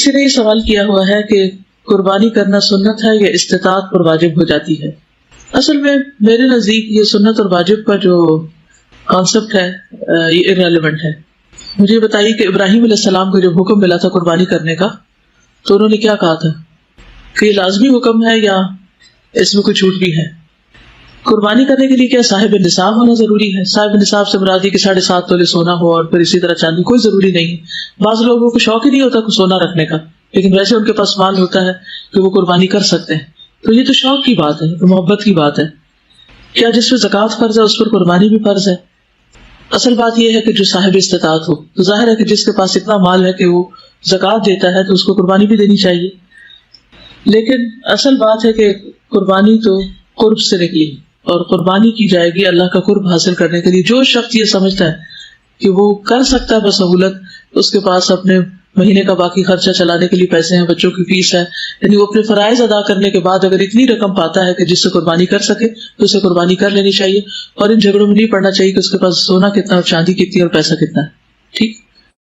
کسی نے یہ سوال کیا ہوا ہے کہ قربانی کرنا سنت ہے یا استطاعت پر واجب ہو جاتی ہے؟ اصل میں میرے نزدیک یہ سنت اور واجب کا جو کانسیپٹ ہے یہ ارریلیونٹ ہے. مجھے بتائیے کہ ابراہیم علیہ السلام کو جب حکم ملا تھا قربانی کرنے کا تو انہوں نے کیا کہا تھا کہ یہ لازمی حکم ہے یا اس میں کوئی چھوٹ بھی ہے؟ قربانی کرنے کے لیے کیا صاحب نصاب ہونا ضروری ہے؟ صاحب نصاب سے مراد کہ 7.5 تولے سونا ہو اور پھر اسی طرح چاندی؟ کوئی ضروری نہیں ہے. بعض لوگوں کو شوق ہی نہیں ہوتا کہ سونا رکھنے کا، لیکن ویسے ان کے پاس مال ہوتا ہے کہ وہ قربانی کر سکتے ہیں. تو یہ تو شوق کی بات ہے، محبت کی بات ہے. کیا جس پہ زکوٰۃ فرض ہے اس پر قربانی بھی فرض ہے؟ اصل بات یہ ہے کہ جو صاحب استطاعت ہو. تو ظاہر ہے کہ جس کے پاس اتنا مال ہے کہ وہ زکوٰۃ دیتا ہے تو اس کو قربانی بھی دینی چاہیے. لیکن اصل بات ہے کہ قربانی تو قرب سے نکلی اور قربانی کی جائے گی اللہ کا قرب حاصل کرنے کے لیے. جو شخص یہ سمجھتا ہے کہ وہ کر سکتا ہے بسہولت، اس کے پاس اپنے مہینے کا باقی خرچہ چلانے کے لیے پیسے ہیں، بچوں کی فیس ہے، یعنی وہ اپنے فرائض ادا کرنے کے بعد اگر اتنی رقم پاتا ہے کہ جس سے قربانی کر سکے تو اسے قربانی کر لینی چاہیے. اور ان جھگڑوں میں نہیں پڑنا چاہیے کہ اس کے پاس سونا کتنا اور چاندی کتنی اور پیسہ کتنا ہے. ٹھیک.